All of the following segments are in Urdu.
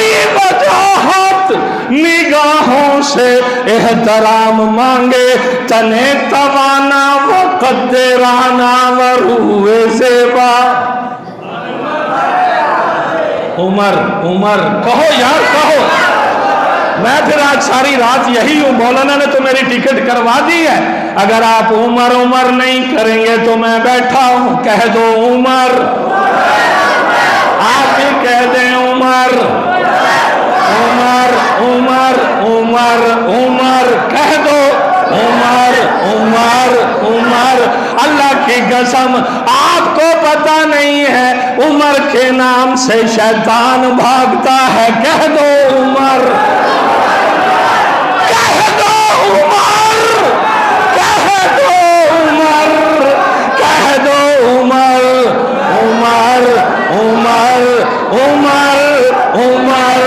تیری وجاہت نگاہوں سے احترام مانگے، تنے توانا و قدرانا و روح زیبا۔ عمر عمر کہو یار کہو، میں پھر آج ساری رات یہی ہوں، مولانا نے تو میری ٹکٹ کروا دی ہے، اگر آپ عمر عمر نہیں کریں گے تو میں بیٹھا ہوں، کہہ دو عمر، آپ بھی کہہ دیں عمر عمر عمر عمر عمر، کہہ دو عمر عمر عمر۔ اللہ کی قسم آپ کو پتہ نہیں ہے عمر کے نام سے شیطان بھاگتا ہے، کہہ دو عمر، کہہ دو عمر، کہہ دو عمر، کہہ دو عمر عمر عمر عمر عمر۔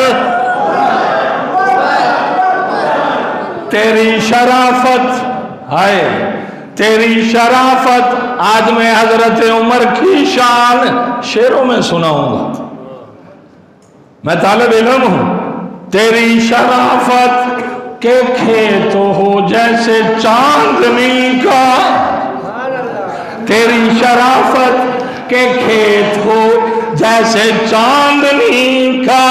تیری شرافت ہائے، تیری شرافت، آج میں حضرت عمر کی شان شعروں میں سناؤں گا، میں طالب علم ہوں۔ تیری شرافت کے کھیت ہو جیسے چاندنی کا، تیری شرافت کے کھیت ہو جیسے چاندنی کا،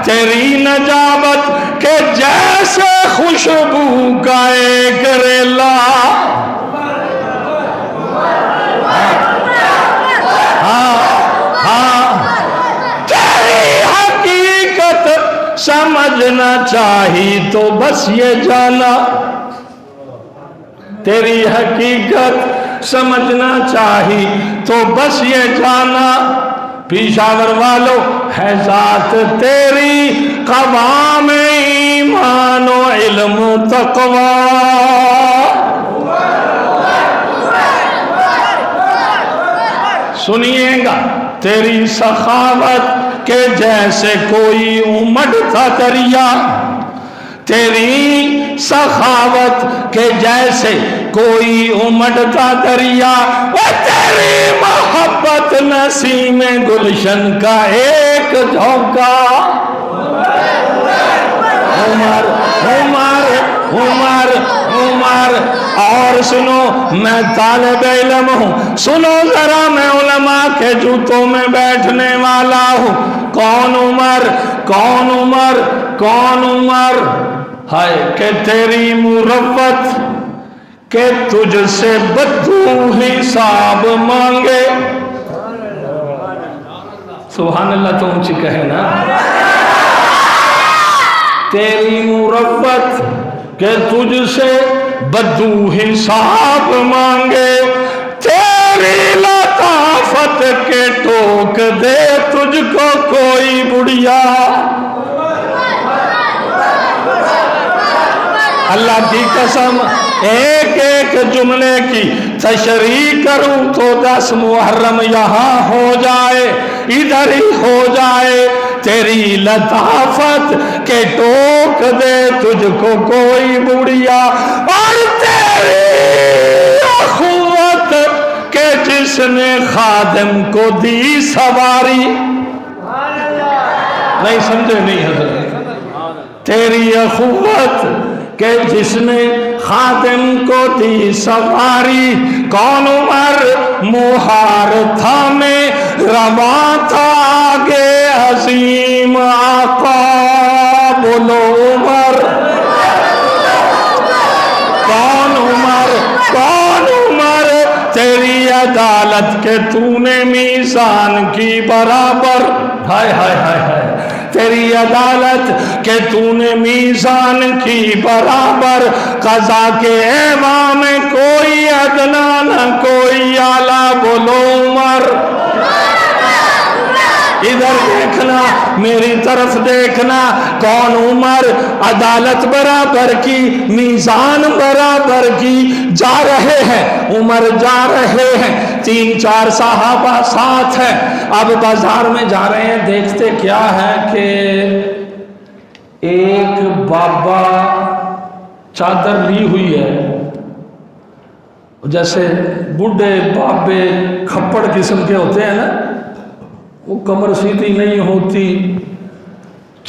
تیری نجابت کے جیسے خوشبو کا ایک ریلا، تیری حقیقت سمجھنا چاہی تو بس یہ جانا، تیری حقیقت سمجھنا چاہی تو بس یہ جانا، پیشاور والو ہے ذات تیری قوام ایمان و علم و تقوی۔ سنیے گا، تیری سخاوت کے جیسے کوئی امڑتا دریا، تیری سخاوت کے جیسے کوئی امڑتا دریا، وہ تیری محبت نسیم گلشن کا ایک جھونکا۔ عمر عمر عمر عمر۔ اور سنو، میں طالب علم ہوں، سنو ذرا، میں علماء کے جوتوں میں بیٹھنے والا ہوں۔ کون عمر، کون عمر، کون عمر؟ ہائے کہ تیری مروت کہ تجھ سے بدو حساب مانگے۔ سبحان اللہ تو اونچی کہے نا۔ تیری مروت کہ تجھ سے بدو حساب مانگے، تیری لطافت کے ٹوک دے تجھ کو کوئی بڑھیا۔ اللہ کی قسم ایک ایک جملے کی تشریح کروں تو 10 محرم یہاں ہو جائے، ادھر ہی ہو جائے۔ تیری لطافت کے ٹوک دے تجھ کو کوئی بڑھیا، اور تیری اخوت کہ جس نے خادم کو دی سواری۔ نہیں سمجھے نہیں حضرت؟ تیری اخوت کہ جس نے خادم کو دی سواری، کون عمر مہار تھا میں رواں تھا آگے عظیم آقا، بولو عمر۔ کون عمر، کون عمر؟ تیری عدالت کے تو نے میزان کی برابر، ہائے ہائے ہائے ہائے، تیری عدالت کہ تو نے میزان کی برابر، قضا کے ایواں میں کوئی ادنا نہ کوئی اعلیٰ، بولو عمر۔ ادھر دیکھنا، میری طرف دیکھنا، کون عمر؟ عدالت برابر کی، میزان برابر کی، جا رہے ہیں عمر، جا رہے ہیں، 3-4 صحابہ ساتھ ہیں، اب بازار میں جا رہے ہیں، دیکھتے کیا ہے کہ ایک بابا چادر لی ہوئی ہے، جیسے بڈھے بابے کھپڑ قسم کے ہوتے ہیں نا، وہ کمر سیدھی نہیں ہوتی،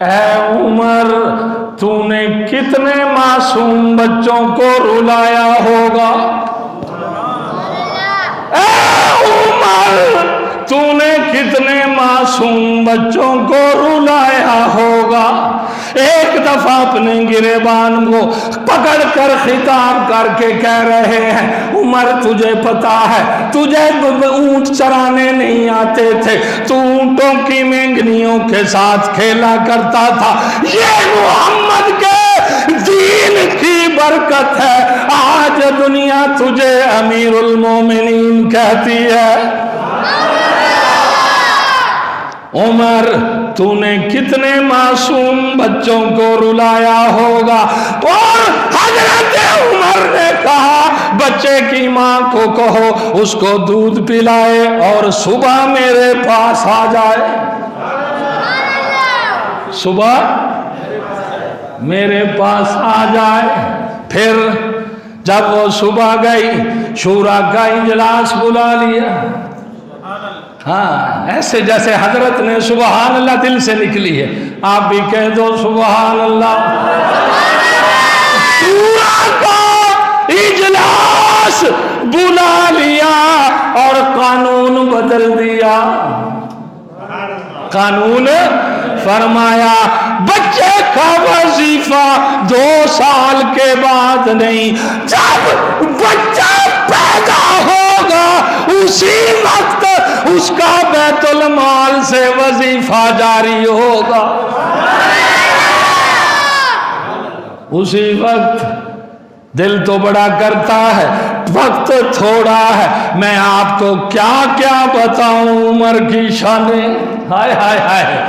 اے عمر تو نے کتنے معصوم بچوں کو رلایا ہوگا، اے عمر تو نے کتنے معصوم بچوں کو رلایا ہوگا۔ ایک دفعہ اپنے گریبان کو پکڑ کر خطاب کر کے کہہ رہے ہیں عمر تجھے پتا ہے تجھے اونٹ چرانے نہیں آتے تھے، تو اونٹوں کی مینگنیوں کے ساتھ کھیلا کرتا تھا، یہ محمد کے دین کی برکت ہے، آج دنیا تجھے امیر المومنین کہتی ہے۔ عمر تو نے کتنے معصوم بچوں کو رلایا ہوگا۔ اور حضرت عمر نے کہا بچے کی ماں کو کہو اس کو دودھ پلائے اور صبح میرے پاس آ جائے، صبح میرے پاس آ جائے۔ پھر جب وہ صبح گئی شورا کا اجلاس بلا لیا، ہاں ایسے جیسے حضرت نے سبحان اللہ دل سے نکلی ہے، آپ بھی کہہ دو سبحان اللہ۔ شورا کا اجلاس بلا لیا اور قانون بدل دیا، قانون فرمایا بچے کا وظیفہ 2 سال کے بعد نہیں، جب بچہ پیدا ہوگا اسی وقت اس کا بیت المال سے وظیفہ جاری ہوگا، اسی وقت۔ دل تو بڑا کرتا ہے، وقت تھوڑا ہے، میں آپ کو کیا کیا بتاؤں عمر کی شانیں، ہائے ہائے ہائے۔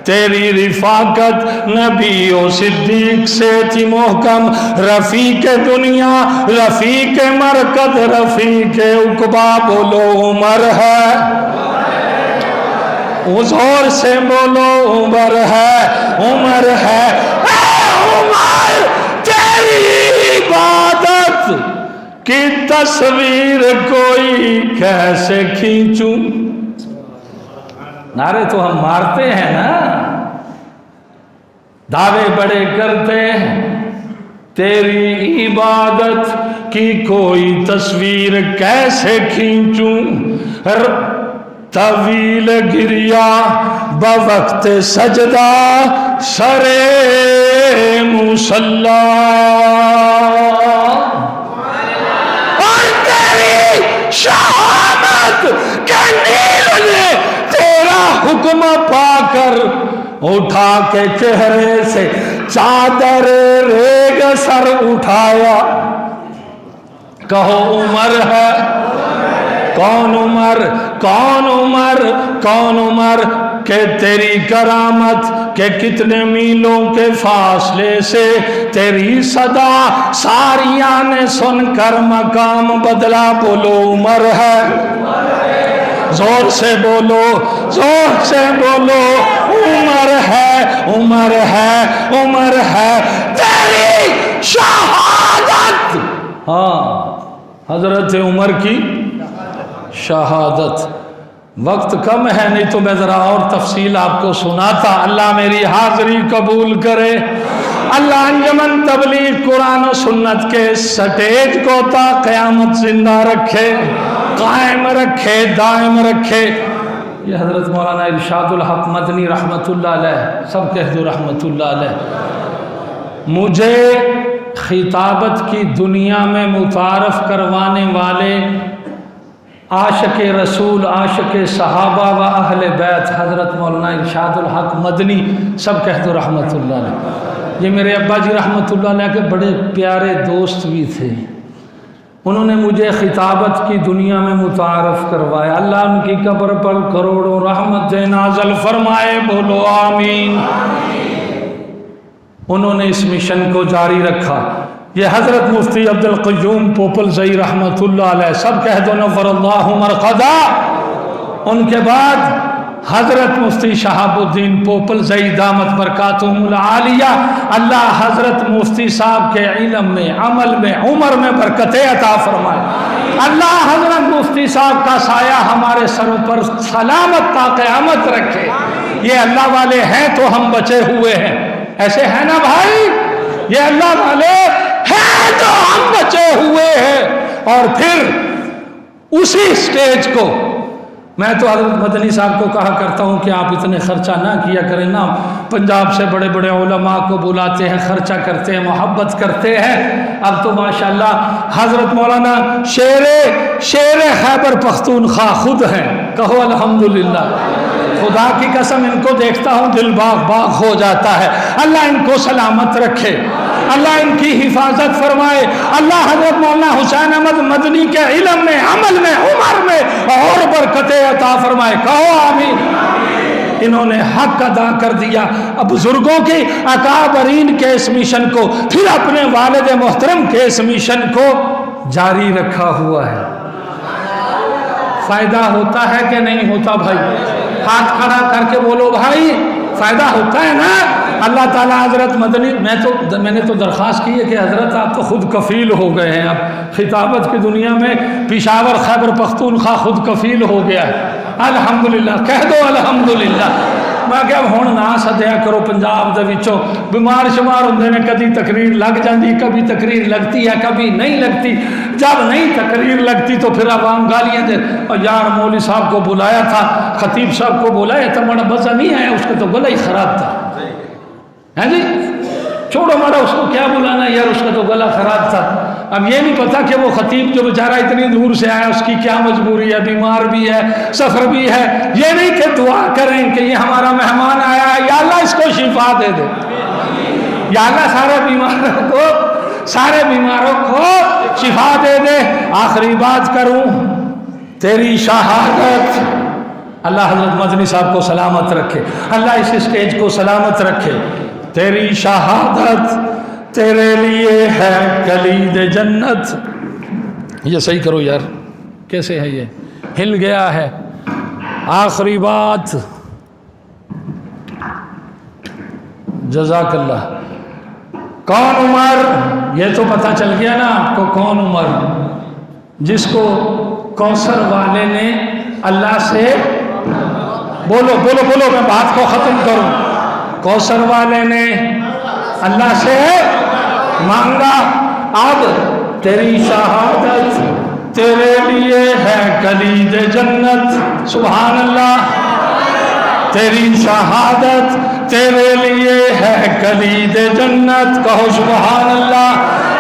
تیری رفاقت نبی و صدیق سے تھی محکم، رفیق دنیا رفیق مرکز رفیق عقبہ بولو عمر ہے، زور سے بولو عمر ہے، عمر ہے۔ اے عمر تیری عبادت کی تصویر کوئی کیسے کھینچوں، نعرے تو ہم مارتے ہیں نا، دعوے بڑے کرتے ہیں، تیری عبادت کی کوئی تصویر کیسے کھینچوں، طویل گریا بوقت سجدہ سرے مصلا، اور تیری شہامت کے نیل نے تیرا حکم پا کر اٹھا کے چہرے سے چادر ریگ سر اٹھایا، کہو عمر ہے۔ کون عمر، کون عمر، کون عمر کہ تیری کرامت کہ کتنے میلوں کے فاصلے سے تیری صدا ساریاں نے سن کر مقام بدلا، بولو عمر ہے، زور سے بولو، زور سے بولو عمر ہے، عمر ہے، عمر ہے تیری شہادت، ہاں حضرت عمر کی شہادت۔ وقت کم ہے نہیں تو میں ذرا اور تفصیل آپ کو سناتا، اللہ میری حاضری قبول کرے، اللہ انجمن تبلیغ قرآن و سنت کے سٹیج کو تا قیامت زندہ رکھے، قائم رکھے، دائم رکھے۔ یہ حضرت مولانا ارشاد الحق مدنی رحمت اللہ علیہ، سب کہہ دو رحمت اللہ علیہ، مجھے خطابت کی دنیا میں متعارف کروانے والے عاشق رسول، عاشق صحابہ و اہل بیت حضرت مولانا ارشاد الحق مدنی، سب کہہ دو رحمت اللہ علیہ۔ یہ میرے ابا جی رحمت اللہ علیہ کے بڑے پیارے دوست بھی تھے، انہوں نے مجھے خطابت کی دنیا میں متعارف کروایا، اللہ ان کی قبر پر کروڑوں رحمت نازل فرمائے، بولو آمین۔ انہوں نے اس مشن کو جاری رکھا۔ یہ حضرت مفتی عبدالقیوم پوپل زئی رحمت اللہ علیہ، سب کہہ دو نور اللہ مرقدہ۔ ان کے بعد حضرت مفتی شہاب الدین پوپل زئی دامت برکاتہم العالیہ، اللہ حضرت مفتی صاحب کے علم میں، عمل میں، عمر میں برکتیں عطا فرمائے، اللہ حضرت مفتی صاحب کا سایہ ہمارے سروں پر سلامت تا قیامت رکھے، یہ اللہ والے ہیں تو ہم بچے ہوئے ہیں. ایسے ہے نا بھائی؟ یہ اللہ والے ہیں تو ہم بچے ہوئے ہیں. اور پھر اسی سٹیج کو میں تو حضرت مدنی صاحب کو کہا کرتا ہوں کہ آپ اتنے خرچہ نہ کیا کریں نا. پنجاب سے بڑے بڑے علماء کو بلاتے ہیں، خرچہ کرتے ہیں، محبت کرتے ہیں. اب تو ماشاءاللہ حضرت مولانا شیر خیبر پختونخوا خود ہیں. کہو الحمدللہ. خدا کی قسم ان کو دیکھتا ہوں دل باغ باغ ہو جاتا ہے. اللہ ان کو سلامت رکھے، اللہ ان کی حفاظت فرمائے. اللہ حضرت مولانا حسین احمد مدنی کے علم میں، عمل میں، عمر میں اور برکتیں عطا فرمائے. کہو آمین. انہوں نے حق ادا کر دیا. اب بزرگوں کی اکابرین کے اس مشن کو، پھر اپنے والد محترم کے اس مشن کو جاری رکھا ہوا ہے. فائدہ ہوتا ہے کہ نہیں ہوتا بھائی؟ ہاتھ کھڑا کر کے بولو بھائی، فائدہ ہوتا ہے نا. اللہ تعالیٰ حضرت مدنی، میں نے تو درخواست کی ہے کہ حضرت آپ تو خود کفیل ہو گئے ہیں. اب خطابت کی دنیا میں پشاور خیبر پختونخوا خود کفیل ہو گیا ہے. الحمدللہ کہہ دو الحمدللہ. میں کہ اب ہون نہ سدیا کرو پنجاب دے وچوں. بیمار شمار ہوندے نے، کبھی تقریر لگ جاندی، کبھی تقریر لگتی ہے، کبھی نہیں لگتی. جب نہیں تقریر لگتی تو پھر عوام گالیاں دے. اور یار مولوی صاحب کو بلایا تھا، خطیب صاحب کو بلایا تھا، بڑا مزہ نہیں آیا، اس کا تو گلا ہی خراب تھا. ہے جی، چھوڑو مارا، اس کو کیا بلانا یار، اس کا تو گلا خراب تھا. اب یہ نہیں پتا کہ وہ خطیب جو بیچارہ اتنی دور سے آیا اس کی کیا مجبوری ہے، بیمار بھی ہے، سفر بھی ہے. یہ نہیں کہ دعا کریں کہ یہ ہمارا مہمان آیا ہے، یا اللہ اس کو شفا دے دے، یا اللہ سارے بیماروں کو شفا دے دے. آخری بات کروں، تیری شہادت، اللہ حضرت مدنی صاحب کو سلامت رکھے، اللہ اس اسٹیج کو سلامت رکھے. تیری شہادت تیرے لیے ہے کلید جنت. یہ صحیح کرو یار، کیسے ہے یہ ہل گیا ہے. آخری بات، جزاک اللہ. کون عمر؟ یہ تو پتہ چل گیا نا آپ کو. کون عمر؟ جس کو کوثر والے نے اللہ سے، بولو بولو بولو، میں بات کو ختم کروں. کوثر والے نے اللہ سے مانگا. اب تیری شہادت تیرے لیے ہے کلید جنت. سبحان اللہ. تیری شہادت تیرے لیے ہے کلید جنت. کہو سبحان اللہ.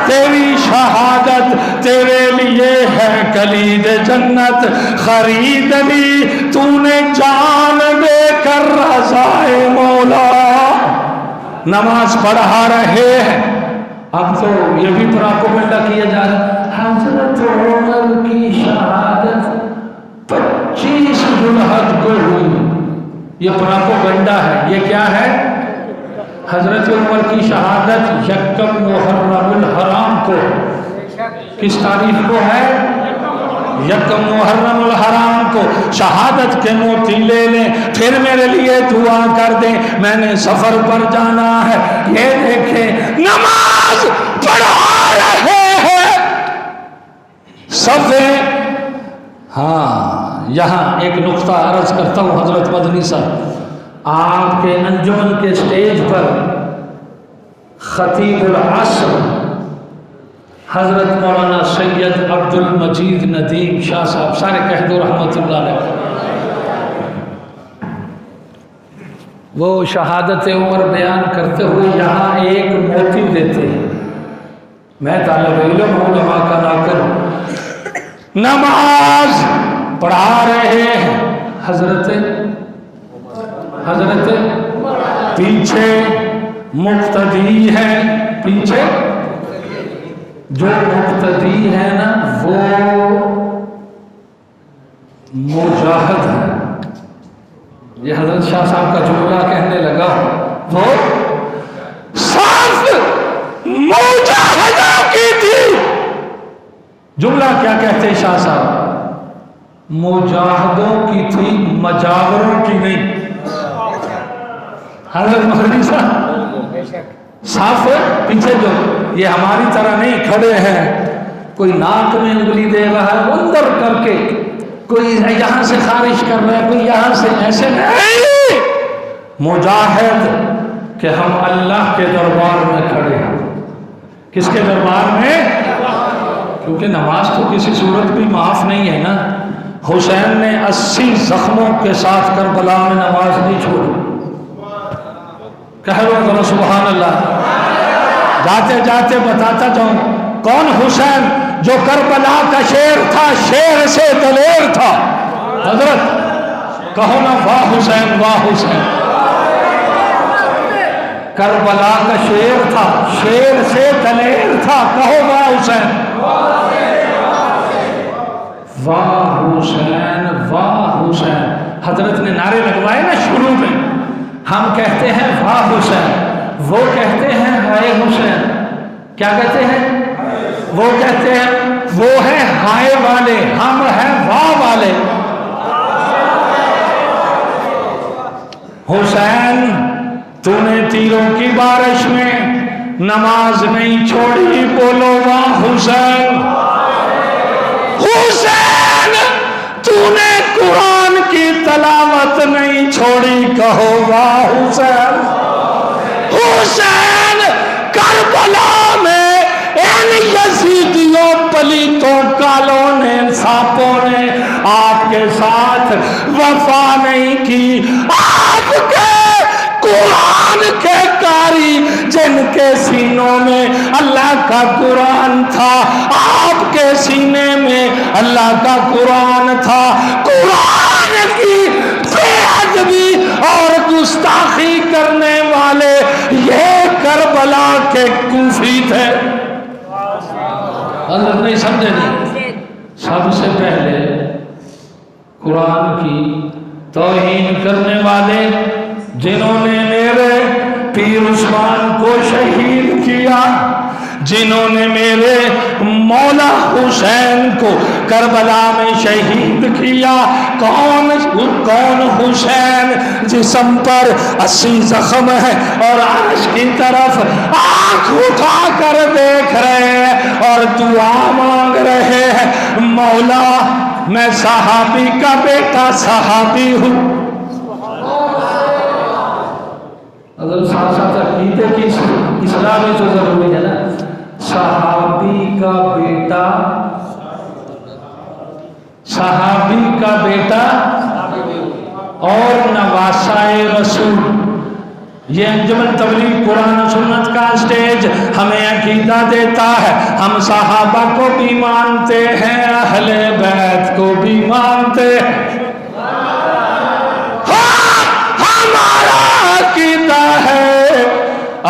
تیری شہادت تیرے لیے ہے کلید جنت. خرید لی تو نے جان دے کر رضائے مولا. نماز پڑھا رہے ہیں. اب تو یہ بھی پراپوگنڈا کیا جا رہا ہے. حضرت عمر کی شہادت 25 ذوالحج کو ہوئی. یہ پراپوگنڈا ہے. یہ کیا ہے؟ حضرت عمر کی شہادت 1 محرم الحرام کو. کس تاریخ کو ہے؟ 1 محرم الحرام کو. شہادت کے موتی لے لیں، پھر میرے لیے دعا کر دیں، میں نے سفر پر جانا ہے. یہ دیکھیں نماز پڑھا رہے ہیں صفے. ہاں، یہاں ایک نقطہ عرض کرتا ہوں حضرت مدنی صاحب. آپ کے انجمن کے سٹیج پر خطیب العصر حضرت مولانا سید عبد المجید ندیم شاہ صاحب، سارے کہہ دو رحمت اللہ علیہ، وہ شہادت عمر بیان کرتے ہوئے یہاں ایک موتی دیتے ہیں. میں طالب علم ہوں، علماء کا نوکر ہوں. نماز پڑھا رہے ہیں. حضرت پیچھے مقتدی ہے. پیچھے جو مقتدی ہے نا وہ مجاہد ہے. یہ حضرت شاہ صاحب کا جملہ کہنے لگا، وہ صاف مجاہدہ کی تھی. جملہ کیا کہتے شاہ صاحب؟ مجاہدوں کی تھی، مجاوروں کی نہیں. حضرت مدنی صاحب صاف پیچھے جو یہ ہماری طرح نہیں کھڑے ہیں، کوئی ناک میں انگلی دے رہا ہے اندر کر کے، کوئی یہاں سے خارج کر رہا ہے، کوئی یہاں سے، ایسے نہیں. مجاہد کہ ہم اللہ کے دربار میں کھڑے ہیں. کس کے دربار میں؟ کیونکہ نماز تو کسی صورت بھی معاف نہیں ہے نا. حسین نے 80 زخموں کے ساتھ کربلا میں نماز نہیں چھوڑی. کہہ لو ذرا سبحان اللہ. جاتے جاتے بتاتا جاؤں کون حسین جو کربلا کا شیر تھا, شیر سے دلیر تھا. حضرت کہو نا واہ حسین واہ حسین. کربلا کا شیر تھا, شیر سے دلیر تھا. کہو واہ حسین واہ حسین واہ حسین. حضرت نے نعرے لگوائے نا شروع میں. ہم کہتے ہیں واہ حسین, وہ کہتے ہیں ہائے حسین. کیا کہتے ہیں؟ وہ کہتے ہیں وہ ہیں ہائے والے, ہم ہیں واہ والے. حسین تو نے تیروں کی بارش میں نماز نہیں چھوڑی. بولو واہ حسین. حسین تو نے قرآن کی تلاوت نہیں چھوڑی. کہو واہ حسین. حسین کربلا میں ان یزیدیوں پلیتوں کالوں نے سانپوں نے آپ کے ساتھ وفا نہیں کی. آپ کے قرآن کے قاری جن کے سینوں میں اللہ کا قرآن تھا, آپ کے سینے میں اللہ کا قرآن تھا. قرآن کی بے ادبی اور گستاخی کرنے والے یہ کربلا کے کوفی تھے. حضرت نہیں سمجھے نہیں. سب سے پہلے قرآن کی توہین کرنے والے جنہوں نے میرے پیر عثمان کو شہید کیا, جنہوں نے میرے مولا حسین کو کربلا میں شہید کیا. کون حسین جسم پر 80 زخم ہے اور عرش کی طرف آنکھ اٹھا کر دیکھ رہے ہیں اور دعا مانگ رہے ہیں, مولا میں صحابی کا بیٹا صحابی ہوں. اگر ساتھ ساتھ عقیدے کی اصلاح بھی تو ضروری ہے نا. صحابی کا بیٹا, صحابی کا بیٹا اور نواسائے رسول. یہ انجمن تبلیغ قرآن و سنت کا اسٹیج ہمیں عقیدہ دیتا ہے. ہم صحابہ کو بھی مانتے ہیں, اہل بیت کو بھی مانتے ہیں. ہمارا عقیدہ ہے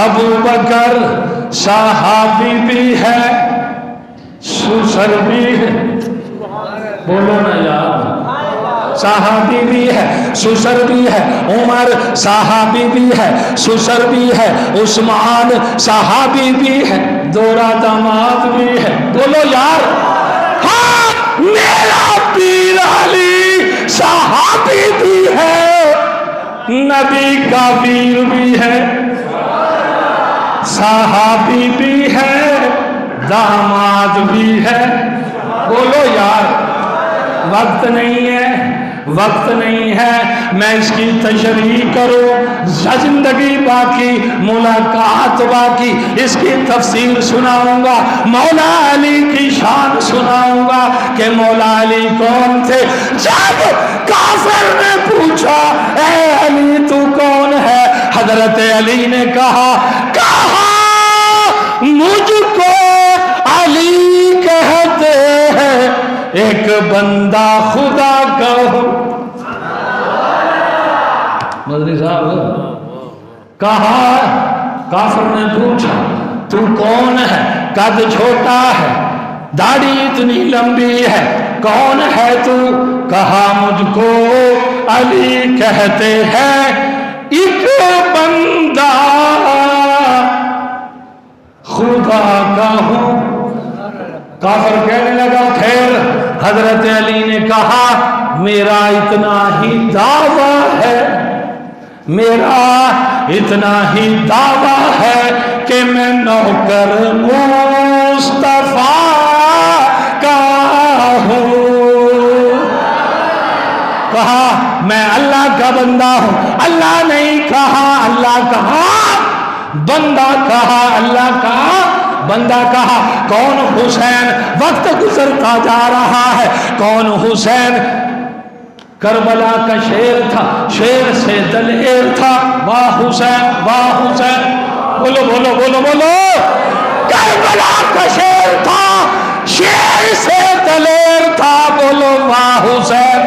ابو بکر صحابی بھی ہے, سسر بھی ہے. بولو نا یار. صحابی بھی ہے, سسر بھی ہے. عمر صحابی بھی ہے, سسر بھی ہے. عثمان صحابی بھی ہے, دورا داماد بھی ہے. بولو یار. ہاں میرا پیر علی صحابی بھی ہے, نبی کا پیر بھی ہے, صحابی بھی ہے, داماد بھی ہے. بولو یار. وقت نہیں ہے, وقت نہیں ہے میں اس کی تشریح کروں. زندگی باقی, ملاقات باقی. اس کی تفصیل سناؤں گا, مولا علی کی شان سناؤں گا کہ مولا علی کون تھے. جب کافر نے پوچھا اے علی تو کون ہے, حضرت علی نے کہا مجھ کو علی کہتے ہیں, ایک بندہ خدا کا ہو. مدنی صاحب کہا, کافر نے پوچھا تو کون ہے, قد چھوٹا ہے, داڑھی اتنی لمبی ہے, کون ہے تو؟ کہا مجھ کو علی کہتے ہیں, ایک بندہ خدا کا ہوں. کافر کہنے لگا پھر حضرت علی نے کہا میرا اتنا ہی دعویٰ ہے, میرا اتنا ہی دعویٰ ہے کہ میں نوکر مصطفیٰ کا ہوں. کہا میں اللہ کا بندہ ہوں. اللہ نہیں کہا اللہ کہا بندہ کہا، اللہ کہا بندہ کہا۔ کون حسین؟ وقت گزرتا جا رہا ہے، کون حسین؟ کربلا کا شیر تھا، شیر سے دلیر تھا۔ واہ حسین، واہ حسین، بولو بولو بولو بولو۔ کربلا کا شیر تھا، شیر سے دلیر تھا، بولو واہ حسین۔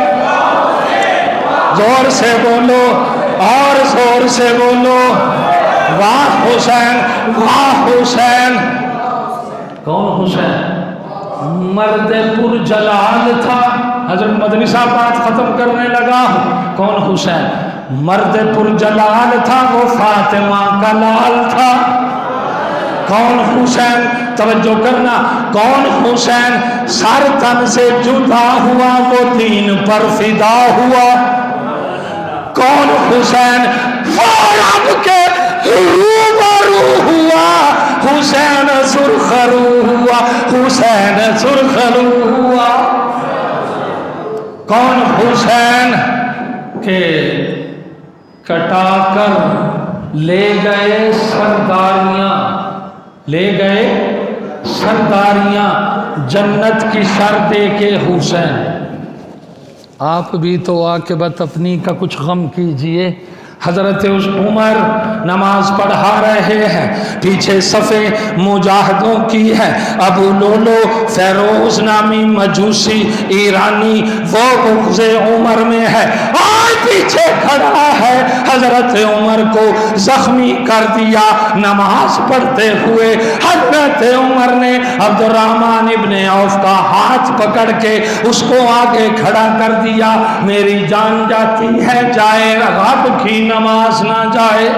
زور سے بولو اور زور سے بولو، واہ حسین، واہ حسین۔ کون حسین؟ مرد پر جلال تھا۔ حضرت مدنی صاحب بات ختم کرنے لگا ہوں۔ کون حسین؟ مرد پر جلال تھا، وہ فاطمہ کا لال تھا۔ کون حسین؟ توجہ کرنا، کون حسین؟ سر تن سے جدا ہوا، وہ دین پر فدا ہوا۔ کون حسین؟ وہ رب کے روبرو ہوا، حسین سرخرو ہوا، حسین سرخرو ہوا۔ کون حسین کہ کٹا کر لے گئے سرداریاں، لے گئے سرداریاں، جنت کی سر دے کے حسین۔ آپ بھی تو عاقبت اپنی کا کچھ غم کیجئے۔ حضرت عمر نماز پڑھا رہے ہیں، پیچھے صفے مجاہدوں کی ہے۔ ابو لولو فیروز نامی مجوسی ایرانی وہ بغض عمر میں ہے اور پیچھے کھڑا ہے۔ حضرت عمر کو زخمی کر دیا نماز پڑھتے ہوئے۔ حضرت عمر نے عبد الرحمن ابن عوف کا ہاتھ پکڑ کے اس کو آگے کھڑا کر دیا۔ میری جان جاتی ہے، جائے رب کی نماز نہ جائے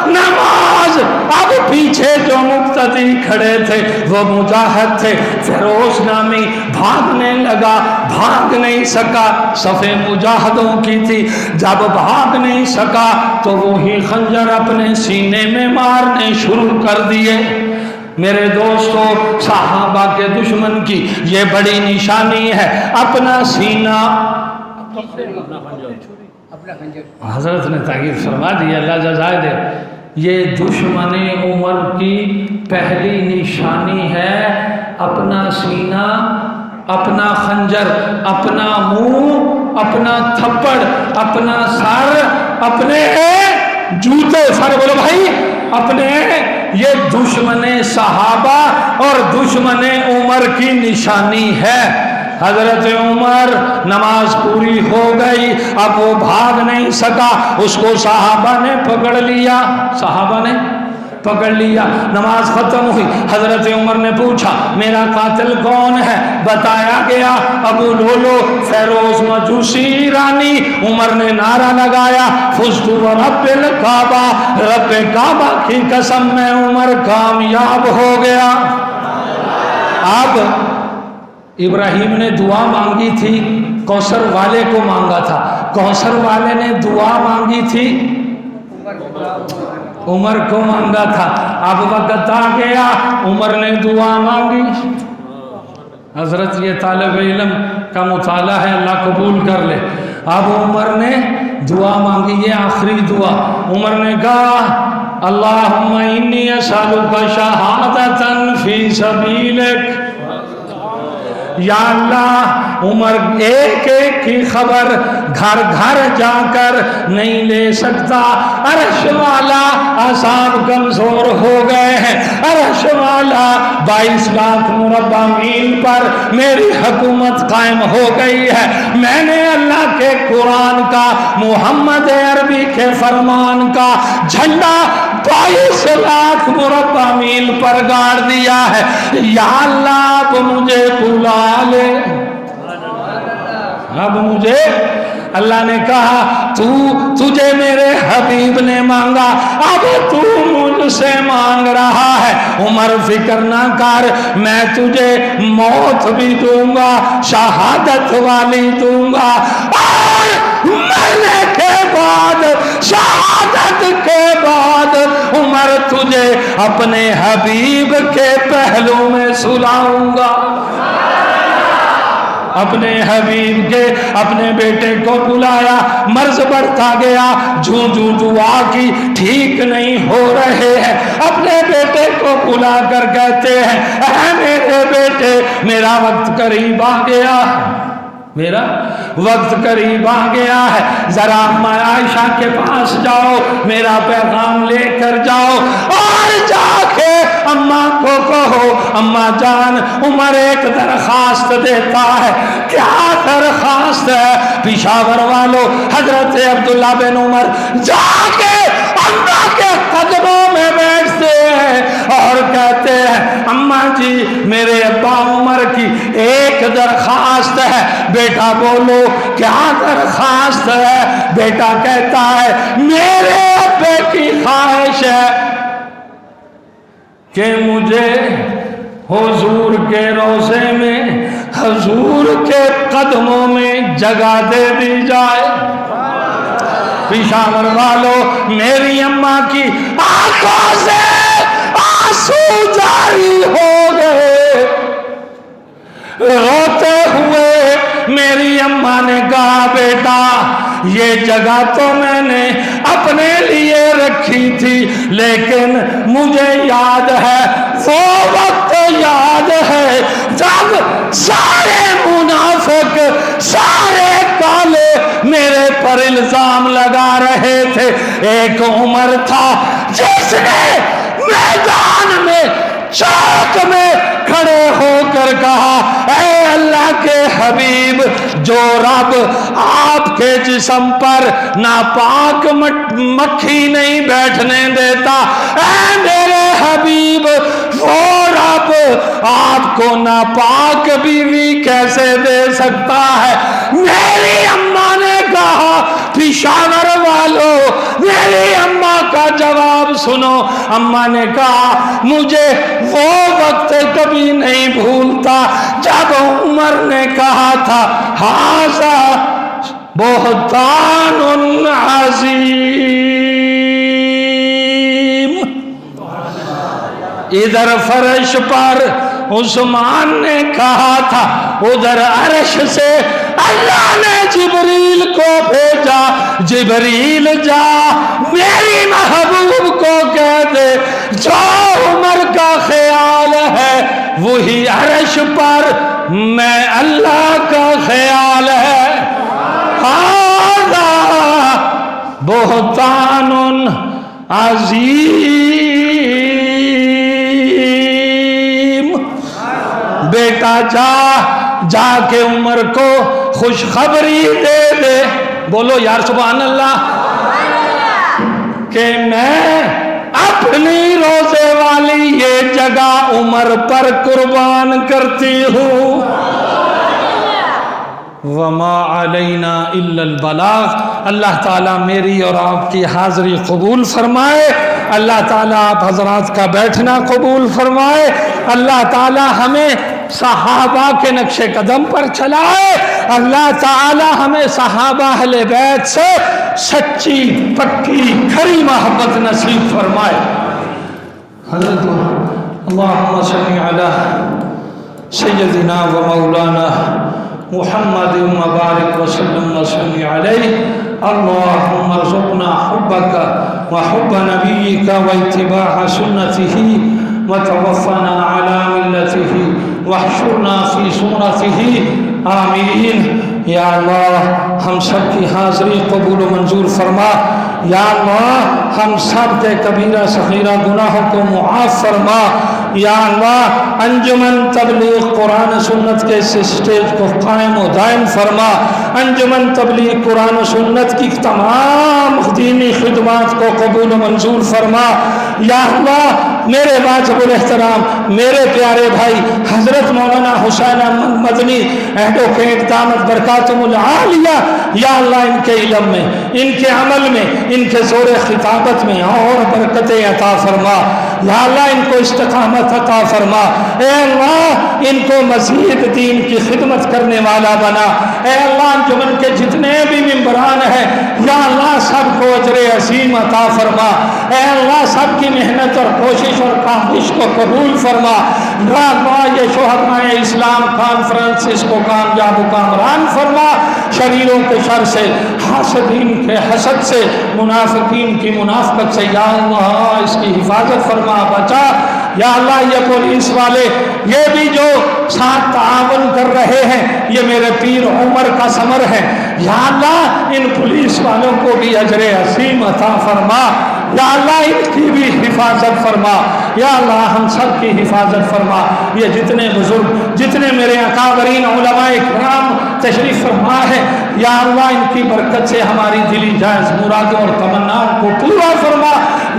نماز۔ اب پیچھے جو مقتدی کھڑے تھے وہ مجاہد تھے۔ فیروز نامی بھاگنے لگا، بھاگ نہیں سکا، صفے مجاہدوں کی تھی۔ جب بھاگ نہیں سکا تو وہی خنجر اپنے سینے میں مارنے شروع کر دیے۔ میرے دوستو، صحابہ کے دشمن کی یہ بڑی نشانی ہے، اپنا سینہ۔ حضرت نے تاکید فرما دی، اللہ جزائے دے۔ یہ دشمن عمر کی پہلی نشانی ہے اپنا سینہ، اپنا خنجر، اپنا منہ، اپنا تھپڑ، اپنا سر، اپنے جوتے۔ سارے بولو بھائی، اپنے۔ یہ دشمن صحابہ اور دشمن عمر کی نشانی ہے۔ حضرت عمر نماز پوری ہو گئی، اب وہ بھاگ نہیں سکا، اس کو صحابہ نے پکڑ لیا، صحابہ نے پکڑ لیا۔ نماز ختم ہوئی، حضرت عمر نے پوچھا میرا قاتل کون ہے؟ بتایا گیا ابو لولو فیروز مجوسی ایرانی۔ عمر نے نعرہ لگایا، فزت برب الکعبہ، رب کعبہ کی قسم میں عمر کامیاب ہو گیا۔ اب ابراہیم نے دعا مانگی تھی، کوثر والے کو مانگا تھا، کوثر والے نے دعا مانگی تھی، عمر کو مانگا تھا۔ اب وقت آ گیا، عمر نے دعا مانگی۔ حضرت یہ طالب علم کا مطالعہ ہے، اللہ قبول کر لے۔ اب عمر نے دعا مانگی، یہ آخری دعا۔ عمر نے کہا اللہم انی اسألک شہادۃ فی سبیلک۔ یا اللہ، عمر ایک ایک کی خبر گھر گھر جا کر نہیں لے سکتا۔ عرش والا اعصاب کمزور ہو گئے ہیں، عرش والا 22 لاکھ مربع میل پر میری حکومت قائم ہو گئی ہے۔ میں نے اللہ کے قرآن کا، محمد عربی کے فرمان کا جھنڈا 22 لاکھ مربع میل پر گاڑ دیا ہے۔ یا اللہ اب مجھے بلا لے، اب مجھے۔ اللہ نے کہا تجھے میرے حبیب نے مانگا، اب تو مجھ سے مانگ رہا ہے۔ عمر فکر نہ کر، میں تجھے موت بھی دوں گا، شہادت والی دوں گا، اور مرنے کے بعد، شہادت کے بعد عمر تجھے اپنے حبیب کے پہلو میں سلاؤں گا۔ اپنے حبیب کے اپنے بیٹے کو بلایا، مرض بڑھتا گیا، جوں جوں دعا کی ٹھیک نہیں ہو رہے ہیں، اپنے بیٹے کو بلا کر کہتے ہیں اے میرے بیٹے میرا وقت قریب آ گیا، میرا وقت قریب آ گیا ہے، ذرا اما عائشہ کے پاس جاؤ، میرا پیغام لے کر جاؤ، اور جا کے اماں کو کہو اماں جان عمر ایک درخواست دیتا ہے۔ کیا درخواست ہے؟ پشاور والوں، حضرت عبداللہ بن عمر جا کے اماں کے قدموں میں بیٹھتے ہیں اور کہتے ہیں اماں جی میرے ابا عمر کی ایک درخواست ہے۔ بیٹا بولو کیا درخواست ہے؟ بیٹا کہتا ہے میرے ابے کی خواہش ہے کہ مجھے حضور کے روضے میں حضور کے قدموں میں جگہ دے دی جائے۔ پشاور والوں، میری اماں کی آنکھوں سے آنسو جاری ہو گئے، روتے ہوئے میری اماں نے کہا بیٹا یہ جگہ تو میں نے اپنے لیے رکھی تھی، لیکن مجھے یاد ہے وہ وقت یاد ہے جب سارے منافق سارے کالے میرے پر الزام لگا رہے تھے، ایک عمر تھا جس نے میدان میں چوک میں کھڑے ہو کر کہا اے اللہ کے حبیب، جو رب آپ کے جسم پر ناپاک مکھی نہیں بیٹھنے دیتا، اے میرے حبیب وہ رب آپ کو ناپاک بیوی کیسے دے سکتا ہے؟ میری اماں نے کہا پشاور والوں میری اماں کا جواب سنو۔ اماں نے کہا مجھے وہ وقت کبھی نہیں بھولتا جب عمر نے کہا تھا ھذا بہتان عظیم۔ ادھر فرش پر عثمان نے کہا تھا، ادھر عرش سے اللہ نے جبریل کو بھیجا، جبریل جا میری محبوب کو کہہ دے جو عمر کا خیال ہے وہی عرش پر میں اللہ کا خیال ہے۔ ھذا بہتان عظیم۔ بیٹا جا کے عمر کو خوشخبری دے دے، بولو یار سبحان اللہ، کہ میں اپنی روزے والی یہ جگہ عمر پر قربان کرتی ہوں۔ وما علینا الا البلاغ۔ اللہ تعالیٰ میری اور آپ کی حاضری قبول فرمائے، اللہ تعالیٰ آپ حضرات کا بیٹھنا قبول فرمائے، اللہ تعالیٰ ہمیں صحابہ کے نقش قدم پر چلائے، اللہ تعالیٰ ہمیں صحابہ اہل بیت سے سچی پکی کھری محبت نصیب فرمائے۔ حضرت اللہم صلی علی سیدنا و مولانا محمد مبارک وسلم وصلی علیہ۔ اللہم ارزقنا حبک و حب نبیک و اتباع سنتہ وتوفنا علی ملتہ واحشرنا فی سنتہ آمین۔ یا اللہ ہم سب کی حاضری قبول و منظور فرما، یا اللہ ہم سب کے کبیرہ صغیرہ گناہوں کو معاف فرما، یا اللہ انجمن تبلیغ قرآن سنت کے اس اسٹیج کو قائم و دائم فرما، انجمن تبلیغ قرآن و سنت کی تمام دینی خدمات کو قبول و منظور فرما، یا اللہ میرے واجب الاحترام میرے پیارے بھائی حضرت مولانا حسین احمد مدنی ایڈوکیٹ دامت برکاتہم العالیہ، یا اللہ ان کے علم میں، ان کے عمل میں، ان کے زور خطابت میں اور برکتیں عطا فرما، یا اللہ ان کو استقامت عطا فرما، اے اللہ ان کو مزید دین کی خدمت کرنے والا بنا، اے اللہ انجمن کے جتنے بھی ممبران ہیں یا اللہ سب کو اجر عظیم عطا فرما، اے اللہ سب کی محنت اور کوشش اور کاوش کو قبول فرما، یا اللہ یہ شہدائے اسلام کانفرنس اس کو کامیاب و کامران فرما، شریروں کے شر سے، حاسدین کے حسد سے، منافقین کی منافقت سے یا اللہ اس کی حفاظت فرما، بچا یا اللہ یہ پولیس والے یہ بھی جو ساتھ تعاون کر رہے ہیں یہ میرے پیر عمر کا ثمر ہے، یا اللہ ان پولیس والوں کو بھی اجر عظیم عطا فرما، یا اللہ ان کی بھی حفاظت فرما، یا اللہ ہم سب کی حفاظت فرما، یہ جتنے بزرگ جتنے میرے اکابرین علماء کرام تشریف فرما ہے یا اللہ ان کی برکت سے ہماری دلی جائز مرادوں اور تمناؤں کو پورا فرما،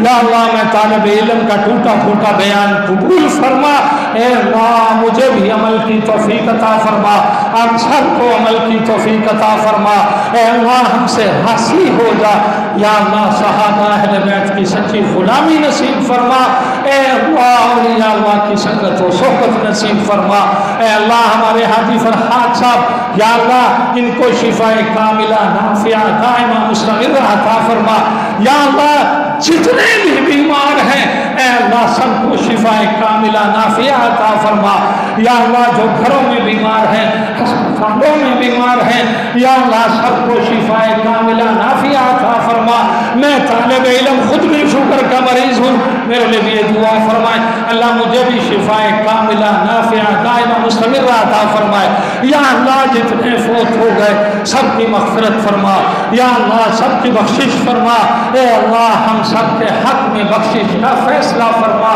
یا اللہ میں طالب علم کا ٹوٹا پھوٹا بیان قبول فرما، اے اللہ مجھے بھی عمل کی توفیق عطا فرما، ہم سب کو عمل کی توفیق عطا فرما، اے اللہ ہم سے حاصل ہو جا، یا اللہ صحابہ اہل بیت کی سچی غلامی نصیب فرما، اے اللہ اولیاء اللہ کی سنگت و صحبت نصیب فرما، اے اللہ ہمارے حاجی فرحات صاحب یا اللہ ان کو شفاء کاملہ نافعہ دائمہ مستمرہ عطا فرما، یا اللہ جتنے بھی بیمار ہیں اے اللہ سب کو شفاء کاملہ نافعہ عطا فرما، یا اللہ جو گھروں میں بیمار ہیں ہسپتالوں میں بیمار ہیں یا اللہ سب کو شفاء کاملہ نافعہ عطا فرما، میں طالب علم خود بھی شوگر کا مریض ہوں، میرے لیے بھی دعا فرمائے اللہ مجھے بھی شفاء کاملہ نافعہ دائمہ مستمرہ عطا فرمائے، یا اللہ جتنے فوت ہو گئے سب کی مغفرت فرما، یا اللہ سب کی بخشش فرما، اے اللہ ہم سب کے حق میں بخشش کا فیصلہ فرما،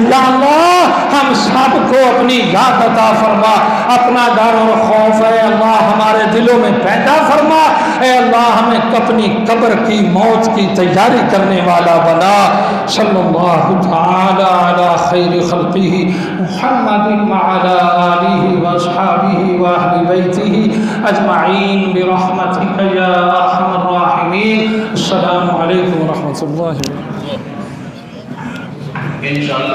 یا اللہ ہم سب کو اپنی یاد عطا فرما، اپنا ڈر اور خوف اے اللہ ہمارے دلوں میں پیدا فرما، اے اللہ ہمیں اپنی قبر کی موت کی تیاری کرنے والا بنا، صلی اللہ تعالی علی خیر خلقہ محمد وعلی آلہ واصحابہ واہل بیتہ اجمعین برحمتک یا ارحم الراحمین۔ السلام علیکم ورحمۃ اللہ وبرکاتہ۔ انشاءاللہ